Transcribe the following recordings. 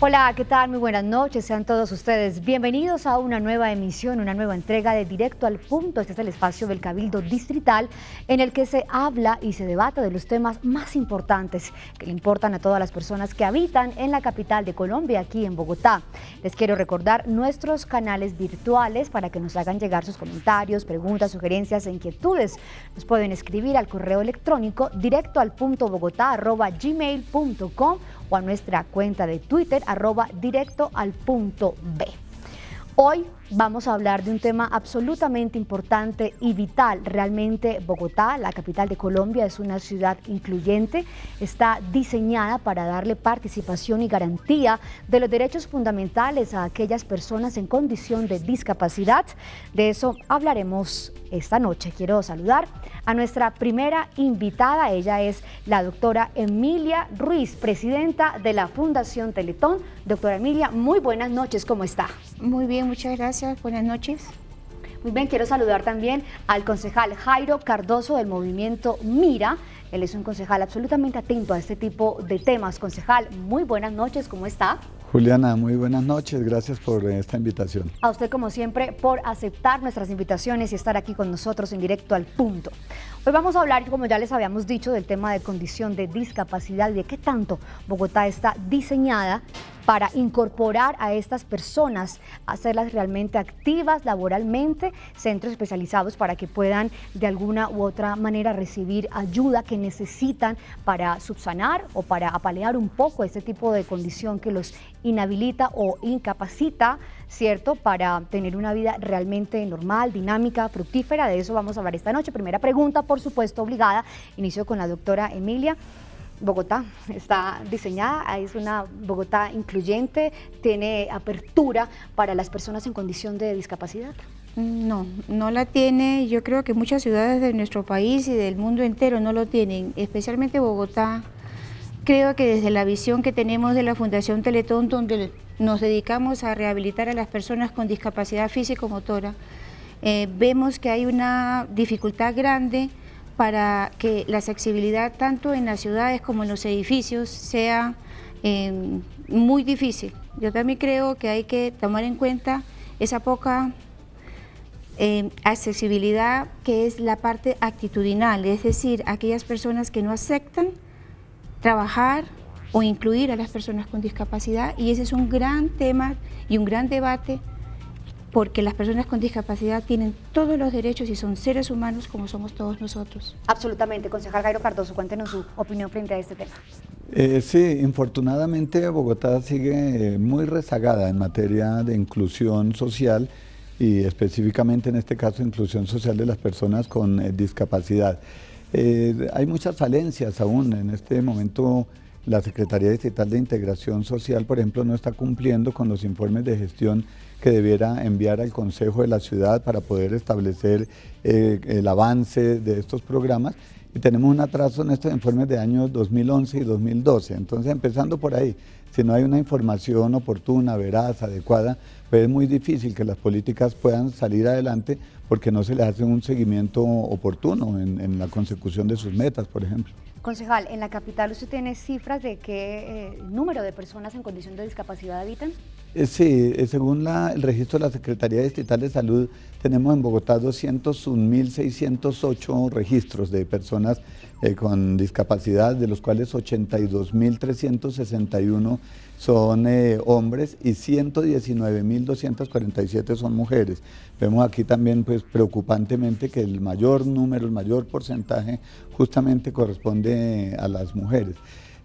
Hola, ¿qué tal? Muy buenas noches, sean todos ustedes bienvenidos a una nueva emisión, una nueva entrega de Directo al Punto. Este es el espacio del Cabildo Distrital en el que se habla y se debate de los temas más importantes que le importan a todas las personas que habitan en la capital de Colombia, aquí en Bogotá. Les quiero recordar nuestros canales virtuales para que nos hagan llegar sus comentarios, preguntas, sugerencias e inquietudes. Nos pueden escribir al correo electrónico directoalpunto@gmail.com o a nuestra cuenta de Twitter @directoalpuntob. Hoy vamos a hablar de un tema absolutamente importante y vital. Realmente Bogotá, la capital de Colombia, es una ciudad incluyente, está diseñada para darle participación y garantía de los derechos fundamentales a aquellas personas en condición de discapacidad. De eso hablaremos esta noche. Quiero saludar a nuestra primera invitada. Ella es la doctora Emilia Ruiz, presidenta de la Fundación Teletón. Doctora Emilia, muy buenas noches, ¿cómo está? Muy bien, muchas gracias. Buenas noches. Muy bien, quiero saludar también al concejal Jairo Cardoso del movimiento Mira. Él es un concejal absolutamente atento a este tipo de temas. Concejal, muy buenas noches, ¿cómo está? Juliana, muy buenas noches, gracias por esta invitación. A usted, como siempre, por aceptar nuestras invitaciones y estar aquí con nosotros en Directo al Punto. Hoy vamos a hablar, como ya les habíamos dicho, del tema de condición de discapacidad y de qué tanto Bogotá está diseñada para incorporar a estas personas, hacerlas realmente activas laboralmente, centros especializados para que puedan de alguna u otra manera recibir ayuda que necesitan para subsanar o para apalear un poco este tipo de condición que los inhabilita o incapacita, ¿cierto?, para tener una vida realmente normal, dinámica, fructífera. De eso vamos a hablar esta noche. Primera pregunta, por supuesto, obligada. Inicio con la doctora Emilia. Bogotá está diseñada, es una Bogotá incluyente, tiene apertura para las personas en condición de discapacidad. No, no la tiene. Yo creo que muchas ciudades de nuestro país y del mundo entero no lo tienen, especialmente Bogotá. Creo que desde la visión que tenemos de la Fundación Teletón, donde nos dedicamos a rehabilitar a las personas con discapacidad físico-motora, vemos que hay una dificultad grande para que la accesibilidad tanto en las ciudades como en los edificios sea muy difícil. Yo también creo que hay que tomar en cuenta esa poca accesibilidad que es la parte actitudinal, es decir, aquellas personas que no aceptan trabajar o incluir a las personas con discapacidad, y ese es un gran tema y un gran debate, porque las personas con discapacidad tienen todos los derechos y son seres humanos como somos todos nosotros. Absolutamente. Concejal Jairo Cardoso, cuéntenos su opinión frente a este tema. Sí, infortunadamente Bogotá sigue muy rezagada en materia de inclusión social y específicamente en este caso inclusión social de las personas con discapacidad. Hay muchas falencias aún. En este momento la Secretaría Distrital de Integración Social, por ejemplo, no está cumpliendo con los informes de gestión que debiera enviar al Consejo de la Ciudad para poder establecer el avance de estos programas, y tenemos un atraso en estos informes de años 2011 y 2012. Entonces, empezando por ahí, si no hay una información oportuna, veraz, adecuada, pues es muy difícil que las políticas puedan salir adelante porque no se les hace un seguimiento oportuno en la consecución de sus metas, por ejemplo. Concejal, en la capital ¿usted tiene cifras de qué número de personas en condición de discapacidad habitan? Sí, según el registro de la Secretaría Distrital de Salud, tenemos en Bogotá 201.608 registros de personas con discapacidad, de los cuales 82.361 son hombres y 119.247 son mujeres. Vemos aquí también, pues, preocupantemente que el mayor número, el mayor porcentaje justamente corresponde a las mujeres.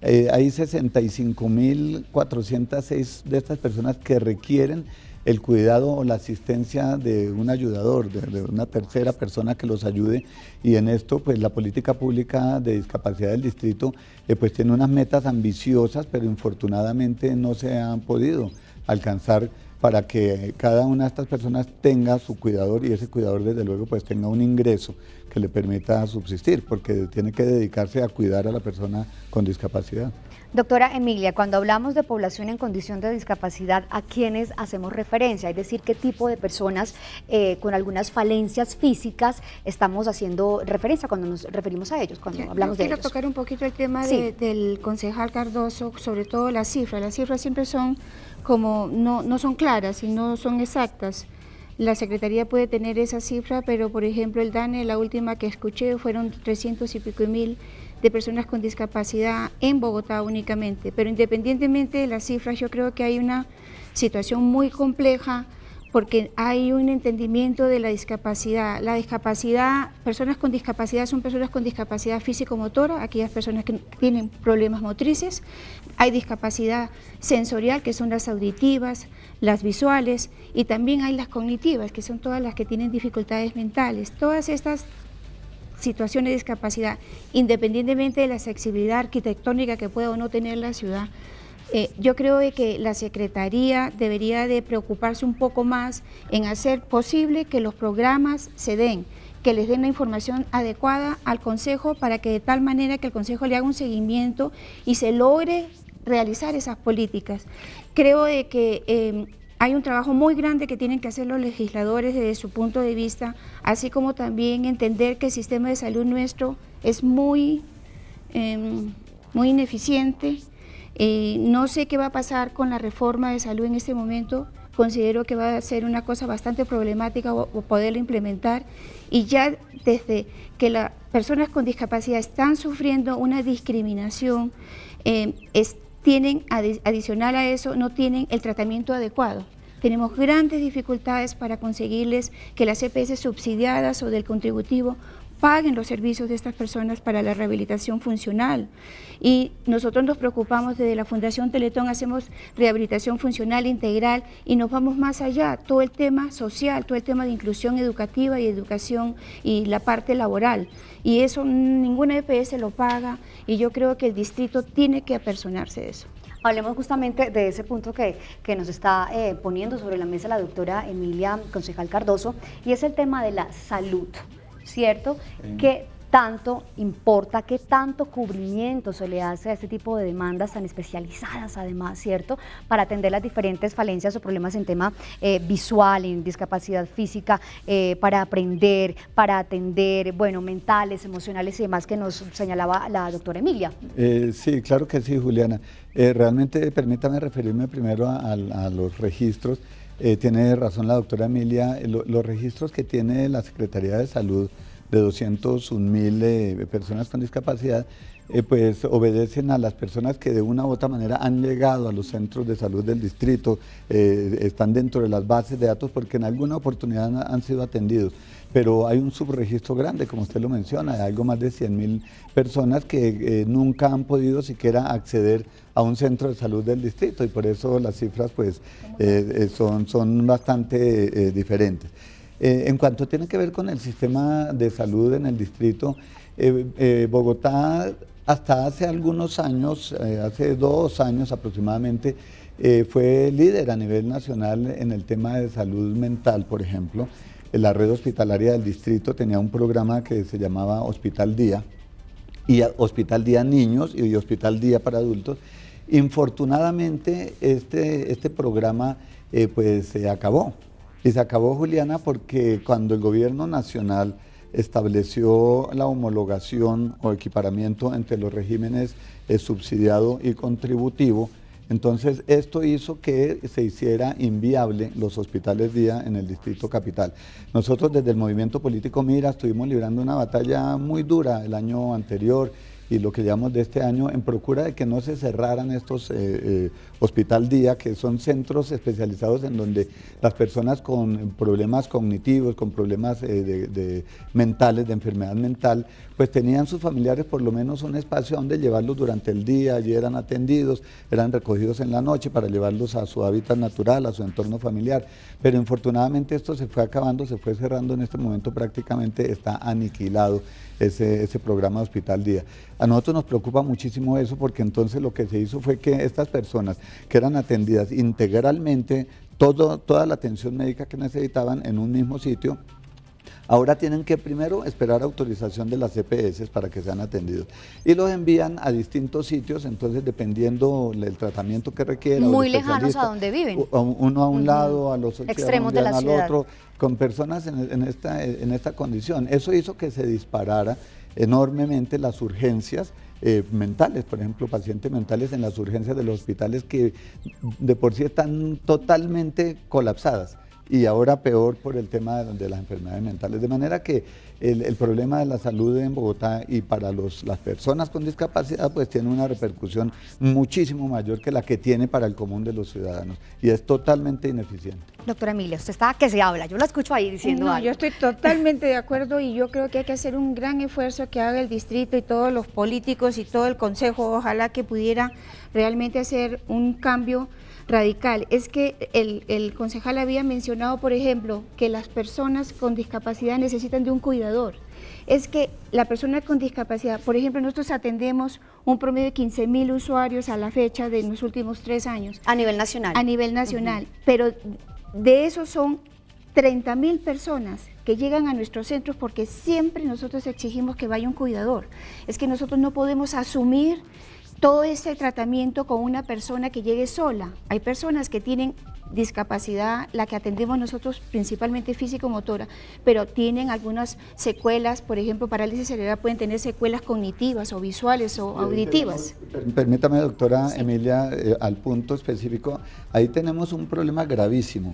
Hay 65.406 de estas personas que requieren el cuidado o la asistencia de un ayudador, de una tercera persona que los ayude, y en esto pues la política pública de discapacidad del distrito pues tiene unas metas ambiciosas, pero infortunadamente no se han podido alcanzar para que cada una de estas personas tenga su cuidador y ese cuidador desde luego pues tenga un ingreso que le permita subsistir, porque tiene que dedicarse a cuidar a la persona con discapacidad. Doctora Emilia, cuando hablamos de población en condición de discapacidad, ¿a quiénes hacemos referencia? Es decir, ¿qué tipo de personas con algunas falencias físicas estamos haciendo referencia cuando nos referimos a ellos, cuando hablamos de ellos? Quiero tocar un poquito el tema del concejal Cardoso, sobre todo las cifras. Las cifras siempre son como, no son claras y no son exactas. La Secretaría puede tener esa cifra, pero por ejemplo el DANE, la última que escuché, fueron 300 y pico mil de personas con discapacidad en Bogotá únicamente. Pero independientemente de las cifras, yo creo que hay una situación muy compleja porque hay un entendimiento de la discapacidad. La discapacidad, personas con discapacidad son personas con discapacidad físico-motora, aquellas personas que tienen problemas motrices. Hay discapacidad sensorial, que son las auditivas, las visuales, y también hay las cognitivas, que son todas las que tienen dificultades mentales. Todas estas situaciones de discapacidad, independientemente de la accesibilidad arquitectónica que pueda o no tener la ciudad, yo creo que la Secretaría debería de preocuparse un poco más en hacer posible que los programas se den, que les den la información adecuada al Consejo para que de tal manera que el Consejo le haga un seguimiento y se logre realizar esas políticas. Creo que hay un trabajo muy grande que tienen que hacer los legisladores desde su punto de vista, así como también entender que el sistema de salud nuestro es muy ineficiente. No sé qué va a pasar con la reforma de salud en este momento. Considero que va a ser una cosa bastante problemática poderla implementar, y ya desde que las personas con discapacidad están sufriendo una discriminación, tienen, adicional a eso, no tienen el tratamiento adecuado. Tenemos grandes dificultades para conseguirles que las EPS subsidiadas o del contributivo paguen los servicios de estas personas para la rehabilitación funcional. Y nosotros nos preocupamos desde la Fundación Teletón, hacemos rehabilitación funcional integral y nos vamos más allá, todo el tema social, todo el tema de inclusión educativa y educación y la parte laboral. Y eso ninguna EPS lo paga, y yo creo que el distrito tiene que apersonarse de eso. Hablemos justamente de ese punto que nos está poniendo sobre la mesa la doctora Emilia, concejal Cardoso, y es el tema de la salud, ¿cierto? ¿Qué tanto importa, qué tanto cubrimiento se le hace a este tipo de demandas tan especializadas además, ¿cierto? Para atender las diferentes falencias o problemas en tema visual, en discapacidad física, para aprender, para atender, bueno, mentales, emocionales y demás que nos señalaba la doctora Emilia. Sí, claro que sí, Juliana. Realmente permítame referirme primero a los registros. Tiene razón la doctora Emilia, los registros que tiene la Secretaría de Salud de 201.000 personas con discapacidad, pues obedecen a las personas que de una u otra manera han llegado a los centros de salud del distrito, están dentro de las bases de datos porque en alguna oportunidad han sido atendidos. Pero hay un subregistro grande, como usted lo menciona, de algo más de 100.000 personas que nunca han podido siquiera acceder a un centro de salud del distrito, y por eso las cifras pues son bastante diferentes. En cuanto tiene que ver con el sistema de salud en el distrito, Bogotá hasta hace algunos años, hace 2 años aproximadamente, fue líder a nivel nacional en el tema de salud mental, por ejemplo. La red hospitalaria del distrito tenía un programa que se llamaba Hospital Día, y Hospital Día Niños y Hospital Día para Adultos. Infortunadamente este programa pues se acabó. Y se acabó, Juliana, porque cuando el gobierno nacional estableció la homologación o equiparamiento entre los regímenes subsidiado y contributivo, entonces esto hizo que se hiciera inviable los hospitales día en el distrito capital. Nosotros desde el movimiento político Mira estuvimos librando una batalla muy dura el año anterior y lo que llamamos de este año en procura de que no se cerraran estos hospital día, que son centros especializados en donde las personas con problemas cognitivos, con problemas mentales, de enfermedad mental, pues tenían sus familiares por lo menos un espacio donde llevarlos durante el día, allí eran atendidos, eran recogidos en la noche para llevarlos a su hábitat natural, a su entorno familiar. Pero infortunadamente esto se fue acabando, se fue cerrando, en este momento prácticamente está aniquilado ese programa de Hospital Día. A nosotros nos preocupa muchísimo eso, porque entonces lo que se hizo fue que estas personas que eran atendidas integralmente toda la atención médica que necesitaban en un mismo sitio. Ahora tienen que primero esperar autorización de las EPS para que sean atendidos y los envían a distintos sitios, entonces dependiendo del tratamiento que requiera. Muy lejanos a donde viven. Uno a un lado, a los extremos de la al ciudad. otro, con personas en esta condición. Eso hizo que se disparara enormemente las urgencias mentales, por ejemplo, pacientes mentales en las urgencias de los hospitales que de por sí están totalmente colapsadas. Y ahora peor por el tema de las enfermedades mentales. De manera que el problema de la salud en Bogotá y para las personas con discapacidad pues tiene una repercusión muchísimo mayor que la que tiene para el común de los ciudadanos y es totalmente ineficiente. Doctora Emilia, usted está que se habla, yo la escucho ahí diciendo algo. Yo estoy totalmente de acuerdo y yo creo que hay que hacer un gran esfuerzo que haga el distrito y todos los políticos y todo el consejo, ojalá que pudiera realmente hacer un cambio radical. Es que el concejal había mencionado, por ejemplo, que las personas con discapacidad necesitan de un cuidador. Es que la persona con discapacidad, por ejemplo, nosotros atendemos un promedio de 15.000 usuarios a la fecha de los últimos 3 años. A nivel nacional. A nivel nacional, pero de esos son 30.000 personas que llegan a nuestros centros porque siempre nosotros exigimos que vaya un cuidador. Es que nosotros no podemos asumir todo ese tratamiento con una persona que llegue sola. Hay personas que tienen discapacidad, la que atendemos nosotros principalmente físico-motora, pero tienen algunas secuelas, por ejemplo, parálisis cerebral, pueden tener secuelas cognitivas o visuales o auditivas. Permítame, doctora Emilia, al punto específico, ahí tenemos un problema gravísimo,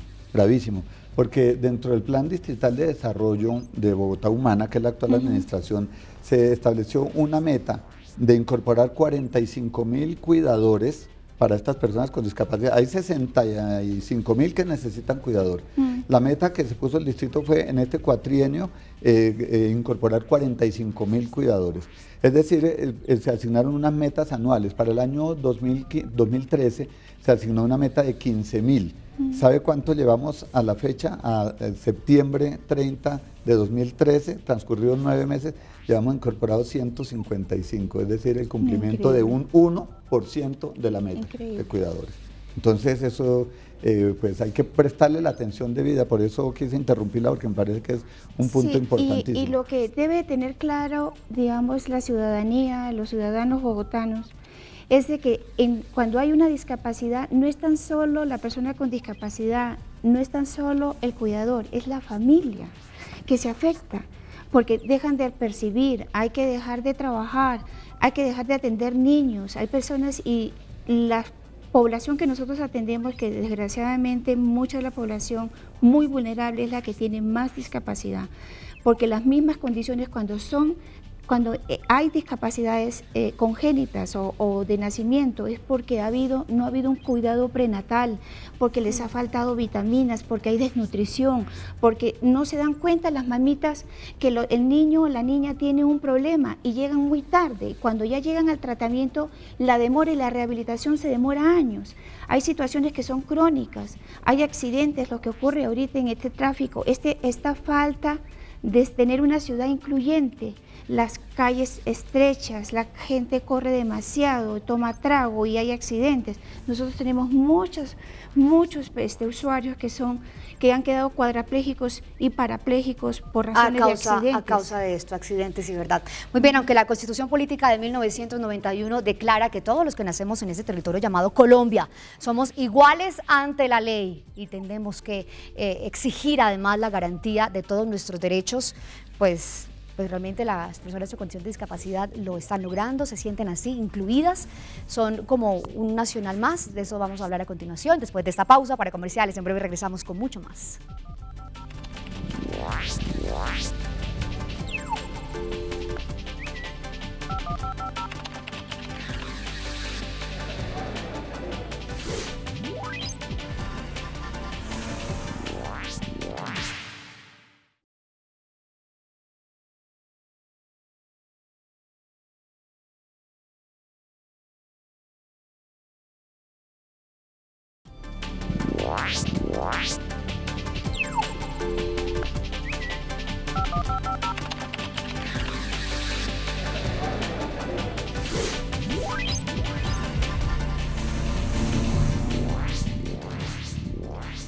porque dentro del Plan Distrital de Desarrollo de Bogotá Humana, que es la actual administración, se estableció una meta de incorporar 45.000 cuidadores para estas personas con discapacidad. Hay 65.000 que necesitan cuidador. La meta que se puso el distrito fue en este cuatrienio incorporar 45.000 cuidadores. Es decir, se asignaron unas metas anuales. Para el año 2013 se asignó una meta de 15.000. ¿Sabe cuánto llevamos a la fecha? A septiembre 30 de 2013, transcurridos 9 meses, llevamos incorporados 155, es decir, el cumplimiento de un 1% de la meta de cuidadores. Entonces eso, pues hay que prestarle la atención debida, por eso quise interrumpirla porque me parece que es un punto importantísimo. Y lo que debe tener claro, digamos, la ciudadanía, los ciudadanos bogotanos, es de que cuando hay una discapacidad, no es tan solo la persona con discapacidad, no es tan solo el cuidador, es la familia que se afecta, porque dejan de percibir, hay que dejar de trabajar, hay que dejar de atender niños, hay personas y la población que nosotros atendemos, que desgraciadamente mucha de la población muy vulnerable es la que tiene más discapacidad, porque las mismas condiciones cuando hay discapacidades congénitas o de nacimiento es porque no ha habido un cuidado prenatal, porque les ha faltado vitaminas, porque hay desnutrición, porque no se dan cuenta las mamitas que el niño o la niña tiene un problema y llegan muy tarde. Y cuando ya llegan al tratamiento, la demora y la rehabilitación se demora años. Hay situaciones que son crónicas, hay accidentes, lo que ocurre ahorita en este tráfico, esta falta de tener una ciudad incluyente, las calles estrechas, la gente corre demasiado, toma trago y hay accidentes. Nosotros tenemos muchos usuarios que han quedado cuadraplégicos y parapléjicos por razones de accidentes. A causa de esto, accidentes y verdad. Muy bien, aunque la Constitución Política de 1991 declara que todos los que nacemos en ese territorio llamado Colombia somos iguales ante la ley y tenemos que exigir además la garantía de todos nuestros derechos, pues realmente las personas en condición de discapacidad lo están logrando, se sienten así, incluidas, son como un nacional más. De eso vamos a hablar a continuación, después de esta pausa para comerciales. En breve regresamos con mucho más.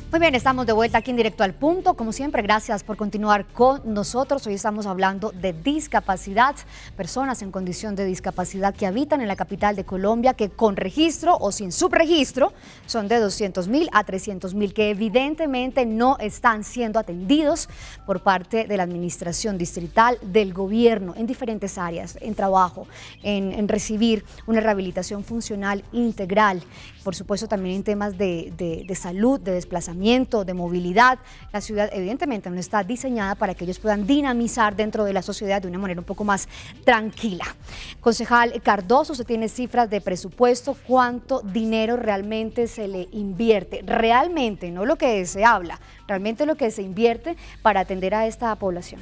Muy bien, estamos de vuelta aquí en Directo al Punto. Como siempre, gracias por continuar con nosotros. Hoy estamos hablando de discapacidad, personas en condición de discapacidad que habitan en la capital de Colombia, que con registro o sin subregistro son de 200.000 a 300.000, que evidentemente no están siendo atendidos por parte de la administración distrital, del gobierno, en diferentes áreas, en trabajo, en recibir una rehabilitación funcional integral, por supuesto también en temas de salud, de desplazamiento, de movilidad. La ciudad evidentemente no está diseñada para que ellos puedan dinamizar dentro de la sociedad de una manera un poco más tranquila. Concejal Cardoso, usted tiene cifras de presupuesto, ¿cuánto dinero realmente se le invierte? Realmente, no lo que se habla, realmente lo que se invierte para atender a esta población.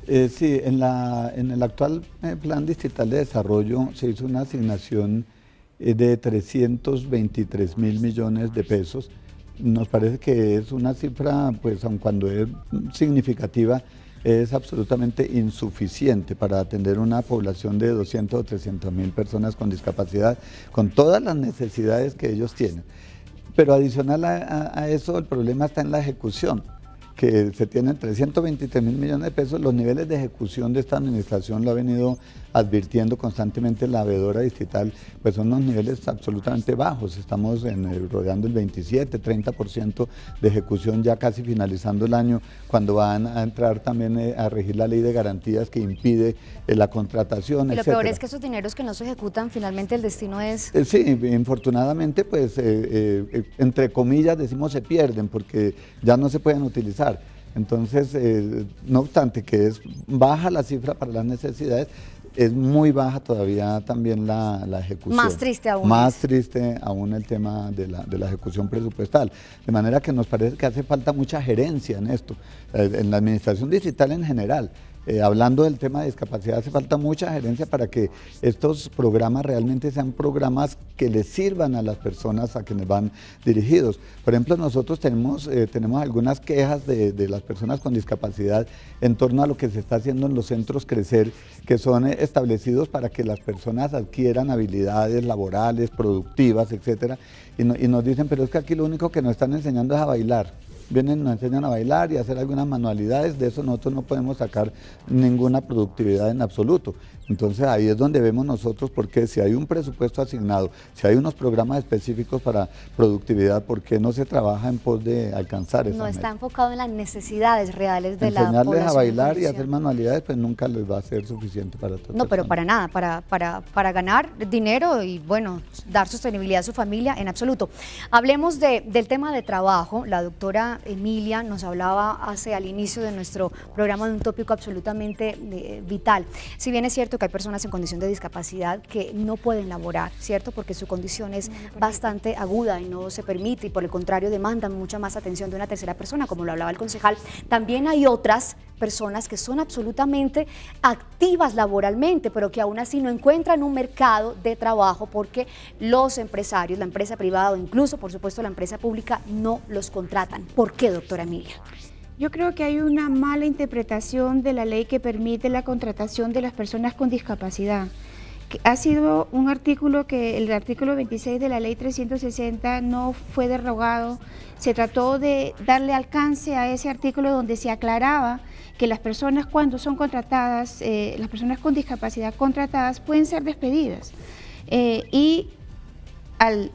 Sí, en el actual Plan Distrital de Desarrollo se hizo una asignación de 323.000 millones de pesos. Nos parece que es una cifra, pues aun cuando es significativa, es absolutamente insuficiente para atender una población de 200 o 300.000 personas con discapacidad, con todas las necesidades que ellos tienen. Pero adicional a eso, el problema está en la ejecución, que se tienen 323.000 millones de pesos. Los niveles de ejecución de esta administración, lo ha venido advirtiendo constantemente la veedora distrital, pues son unos niveles absolutamente bajos. Estamos rodeando el 27-30% de ejecución, ya casi finalizando el año, cuando van a entrar también a regir la ley de garantías que impide la contratación, y lo etcétera. peor es que esos dineros que no se ejecutan, finalmente el destino es... Sí, infortunadamente, pues, entre comillas decimos se pierden, porque ya no se pueden utilizar. Entonces, no obstante que es baja la cifra para las necesidades, es muy baja todavía también la ejecución. Más triste aún. Más triste aún el tema de la ejecución presupuestal. De manera que nos parece que hace falta mucha gerencia en esto, en la administración distrital en general. Hablando del tema de discapacidad, hace falta mucha gerencia para que estos programas realmente sean programas que les sirvan a las personas a quienes van dirigidos. Por ejemplo, nosotros tenemos algunas quejas de las personas con discapacidad en torno a lo que se está haciendo en los centros Crecer, que son establecidos para que las personas adquieran habilidades laborales, productivas, etcétera, y nos dicen, pero es que aquí lo único que nos están enseñando es a bailar. Vienen, nos enseñan a bailar y a hacer algunas manualidades, de eso nosotros no podemos sacar ninguna productividad en absoluto. Entonces ahí es donde vemos nosotros, porque si hay un presupuesto asignado, si hay unos programas específicos para productividad, ¿por qué no se trabaja en pos de alcanzar esa meta? No está enfocado en las necesidades reales de la población. Enseñarles a bailar y a hacer manualidades, pues nunca les va a ser suficiente para todo. No, pero para nada, para ganar dinero y bueno, dar sostenibilidad a su familia, en absoluto. Hablemos del tema de trabajo. La doctora Emilia nos hablaba al inicio de nuestro programa de un tópico absolutamente vital. Si bien es cierto que hay personas en condición de discapacidad que no pueden laborar, ¿cierto? Porque su condición es bastante aguda y no se permite, y por el contrario demandan mucha más atención de una tercera persona, como lo hablaba el concejal. También hay otras personas que son absolutamente activas laboralmente, pero que aún así no encuentran un mercado de trabajo porque los empresarios, la empresa privada o incluso, por supuesto, la empresa pública no los contratan. ¿Por qué, doctora Emilia? Yo creo que hay una mala interpretación de la ley que permite la contratación de las personas con discapacidad. Ha sido un artículo que el artículo 26 de la ley 360 no fue derogado. Se trató de darle alcance a ese artículo donde se aclaraba que las personas cuando son contratadas, las personas con discapacidad contratadas pueden ser despedidas. Y al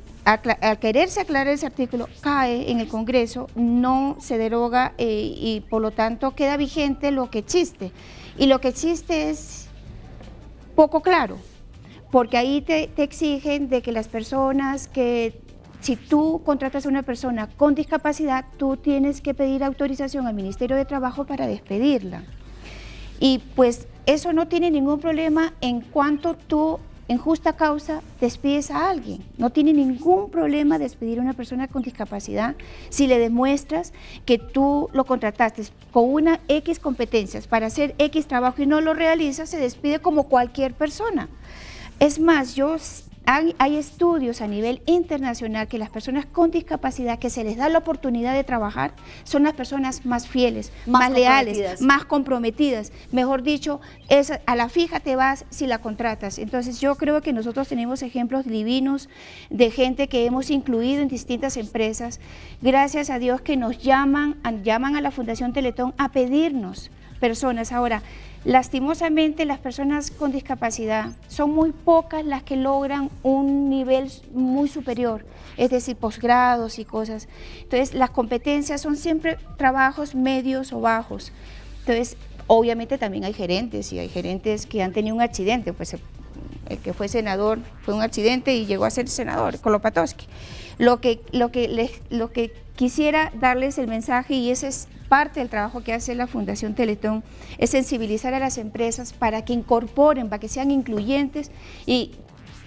quererse aclarar ese artículo, cae en el Congreso, no se deroga y por lo tanto queda vigente lo que existe. Y lo que existe es poco claro, porque ahí te exigen de que las personas que, si tú contratas a una persona con discapacidad, tú tienes que pedir autorización al Ministerio de Trabajo para despedirla. Y pues eso no tiene ningún problema en cuanto tú en justa causa despides a alguien. No tiene ningún problema despedir a una persona con discapacidad si le demuestras que tú lo contrataste con una X competencias para hacer X trabajo y no lo realiza, se despide como cualquier persona. Es más, yo hay estudios a nivel internacional que las personas con discapacidad que se les da la oportunidad de trabajar son las personas más fieles, más leales, más comprometidas. Mejor dicho, a la fija te vas si la contratas. Entonces yo creo que nosotros tenemos ejemplos divinos de gente que hemos incluido en distintas empresas. Gracias a Dios que nos llaman a la Fundación Teletón a pedirnos personas. Ahora, lastimosamente las personas con discapacidad son muy pocas las que logran un nivel muy superior, es decir, posgrados y cosas. Entonces las competencias son siempre trabajos medios o bajos. Entonces obviamente también hay gerentes, y hay gerentes que han tenido un accidente, pues el que fue senador fue un accidente y llegó a ser senador, Kolopatowski. Lo que quisiera darles el mensaje, y ese es parte del trabajo que hace la Fundación Teletón, es sensibilizar a las empresas para que incorporen, para que sean incluyentes, y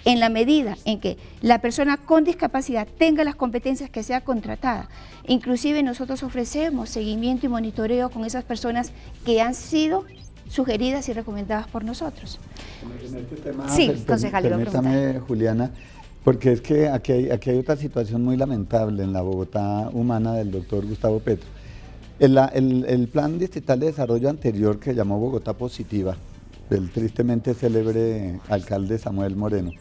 en la medida en que la persona con discapacidad tenga las competencias, que sea contratada. Inclusive nosotros ofrecemos seguimiento y monitoreo con esas personas que han sido sugeridas y recomendadas por nosotros. En este tema, sí, concejal, permítame, Juliana, porque es que aquí hay otra situación muy lamentable en la Bogotá humana del doctor Gustavo Petro. El plan distrital de desarrollo anterior, que llamó Bogotá Positiva, del tristemente célebre alcalde Samuel Moreno,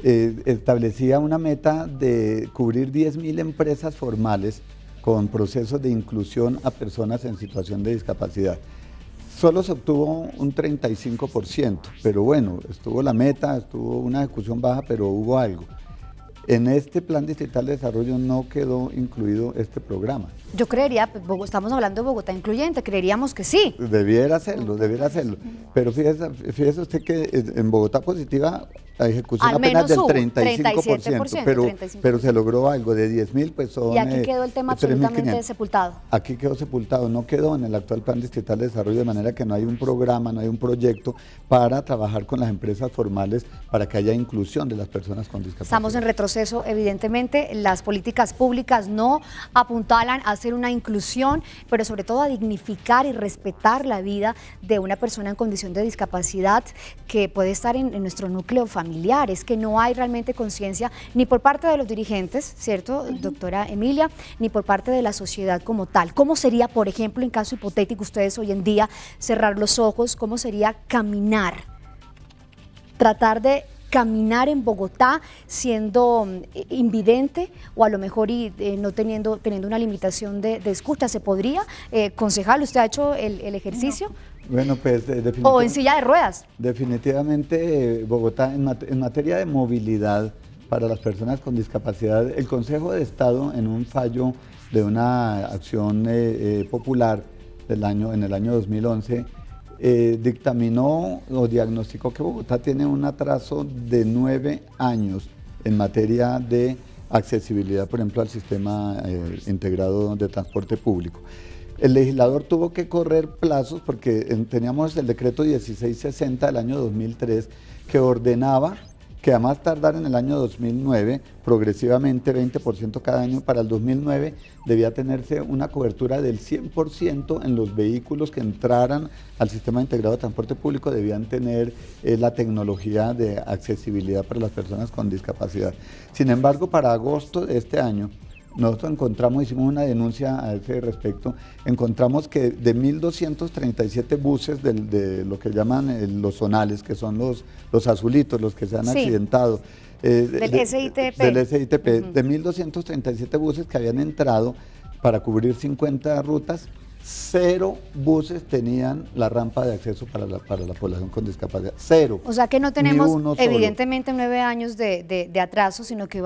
establecía una meta de cubrir 10.000 empresas formales con procesos de inclusión a personas en situación de discapacidad. Solo se obtuvo un 35%, pero bueno, estuvo la meta, estuvo una ejecución baja, pero hubo algo. En este plan distrital de desarrollo no quedó incluido este programa. Yo creería, estamos hablando de Bogotá incluyente, creeríamos que sí. Debiera hacerlo, pero fíjese usted que en Bogotá Positiva la ejecución apenas del 35%, pero se logró algo, de 10.000 pues son... Y aquí quedó el tema absolutamente sepultado. Aquí quedó sepultado, no quedó en el actual plan distrital de desarrollo, de manera que no hay un programa, no hay un proyecto para trabajar con las empresas formales para que haya inclusión de las personas con discapacidad. Estamos en retroceso, evidentemente, las políticas públicas no apuntalan a hacer una inclusión, pero sobre todo a dignificar y respetar la vida de una persona en condición de discapacidad que puede estar en nuestro núcleo familiar. Es que no hay realmente conciencia ni por parte de los dirigentes, ¿cierto, doctora Emilia?, ni por parte de la sociedad como tal. ¿Cómo sería, por ejemplo, en caso hipotético, ustedes hoy en día cerrar los ojos, cómo sería caminar? Tratar de caminar en Bogotá siendo invidente o a lo mejor no teniendo una limitación de escucha, ¿se podría? Concejal, ¿usted ha hecho el ejercicio? No. Bueno, pues o en silla de ruedas. Definitivamente Bogotá en materia de movilidad para las personas con discapacidad, el Consejo de Estado en un fallo de una acción popular en el año 2011 dictaminó o diagnosticó que Bogotá tiene un atraso de 9 años en materia de accesibilidad, por ejemplo, al sistema integrado de transporte público. El legislador tuvo que correr plazos porque teníamos el decreto 1660 del año 2003 que ordenaba que a más tardar en el año 2009, progresivamente 20% cada año, para el 2009 debía tenerse una cobertura del 100% en los vehículos que entraran al sistema integrado de transporte público, debían tener la tecnología de accesibilidad para las personas con discapacidad. Sin embargo, para agosto de este año, nosotros hicimos una denuncia a ese respecto, encontramos que de 1.237 buses de lo que llaman los zonales, que son los azulitos, los que se han accidentado, del SITP, de 1.237 buses que habían entrado para cubrir 50 rutas, 0 buses tenían la rampa de acceso para la población con discapacidad, 0. O sea que no tenemos evidentemente 9 años de atraso, sino que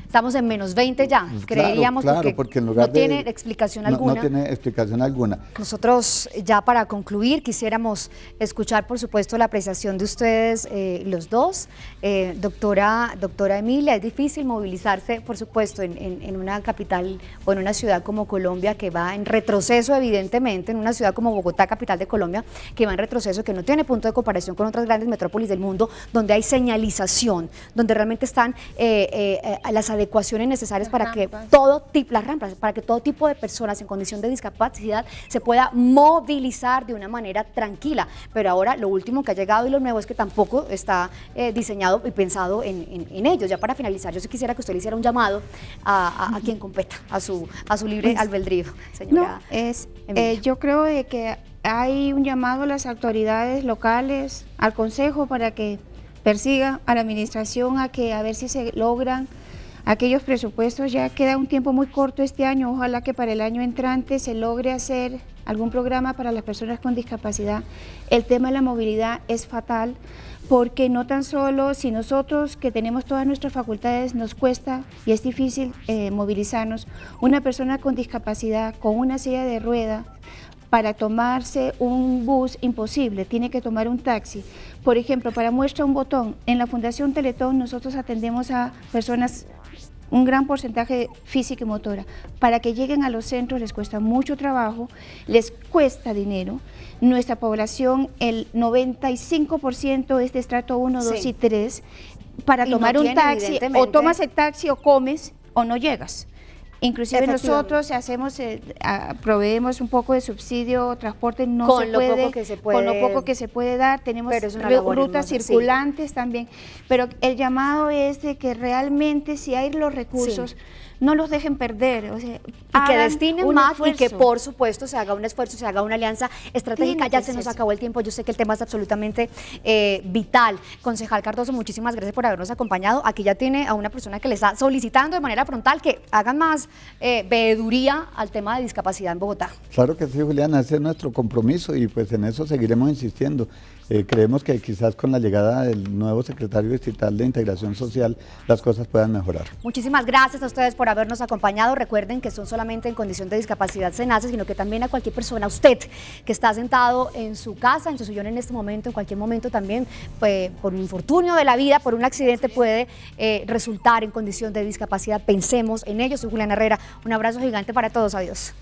estamos en menos 20 ya, creeríamos, claro, porque en lugar no tiene explicación alguna. No tiene explicación alguna. Nosotros ya para concluir quisiéramos escuchar por supuesto la apreciación de ustedes los dos. Doctora Emilia, es difícil movilizarse por supuesto en una capital o en una ciudad como Colombia que va en retroceso evidentemente evidentemente en una ciudad como Bogotá, capital de Colombia, que va en retroceso, que no tiene punto de comparación con otras grandes metrópolis del mundo, donde hay señalización, donde realmente están las adecuaciones necesarias para que todo tipo, las rampas, para que todo tipo de personas en condición de discapacidad se pueda movilizar de una manera tranquila. Pero ahora lo último que ha llegado y lo nuevo es que tampoco está diseñado y pensado en ellos. Ya para finalizar, yo sí quisiera que usted le hiciera un llamado a quien competa, a su libre albedrío, señora. Yo creo de que hay un llamado a las autoridades locales, al Consejo, para que persiga a la administración a ver si se logran aquellos presupuestos. Ya queda un tiempo muy corto este año, ojalá que para el año entrante se logre hacer algún programa para las personas con discapacidad. El tema de la movilidad es fatal, porque no tan solo si nosotros que tenemos todas nuestras facultades nos cuesta y es difícil movilizarnos, una persona con discapacidad, con una silla de ruedas, para tomarse un bus imposible, tiene que tomar un taxi. Por ejemplo, para muestra un botón, en la Fundación Teletón nosotros atendemos a personas, un gran porcentaje física y motora. Para que lleguen a los centros les cuesta mucho trabajo, les cuesta dinero. Nuestra población, el 95% es de estrato 1, 2 y 3. Para tomar un taxi, o tomas el taxi o comes o no llegas. Inclusive nosotros proveemos un poco de subsidio, transporte, con lo poco que se puede dar, tenemos rutas circulantes también, pero el llamado es de que realmente si hay los recursos, no los dejen perder, o sea, y que destinen más y que por supuesto se haga un esfuerzo, se haga una alianza estratégica. Ya se nos acabó el tiempo, yo sé que el tema es absolutamente vital. Concejal Cardoso, muchísimas gracias por habernos acompañado. Aquí ya tiene a una persona que le está solicitando de manera frontal que hagan más veeduría al tema de discapacidad en Bogotá. Claro que sí, Juliana, ese es nuestro compromiso y pues en eso seguiremos insistiendo. Creemos que quizás con la llegada del nuevo secretario distrital de Integración Social las cosas puedan mejorar. Muchísimas gracias a ustedes por habernos acompañado. Recuerden que son solamente en condición de discapacidad SENASA, sino que también a cualquier persona, usted que está sentado en su casa, en su sillón en este momento, en cualquier momento también, pues, por un infortunio de la vida, por un accidente puede resultar en condición de discapacidad. Pensemos en ello. Soy Juliana Herrera. Un abrazo gigante para todos. Adiós.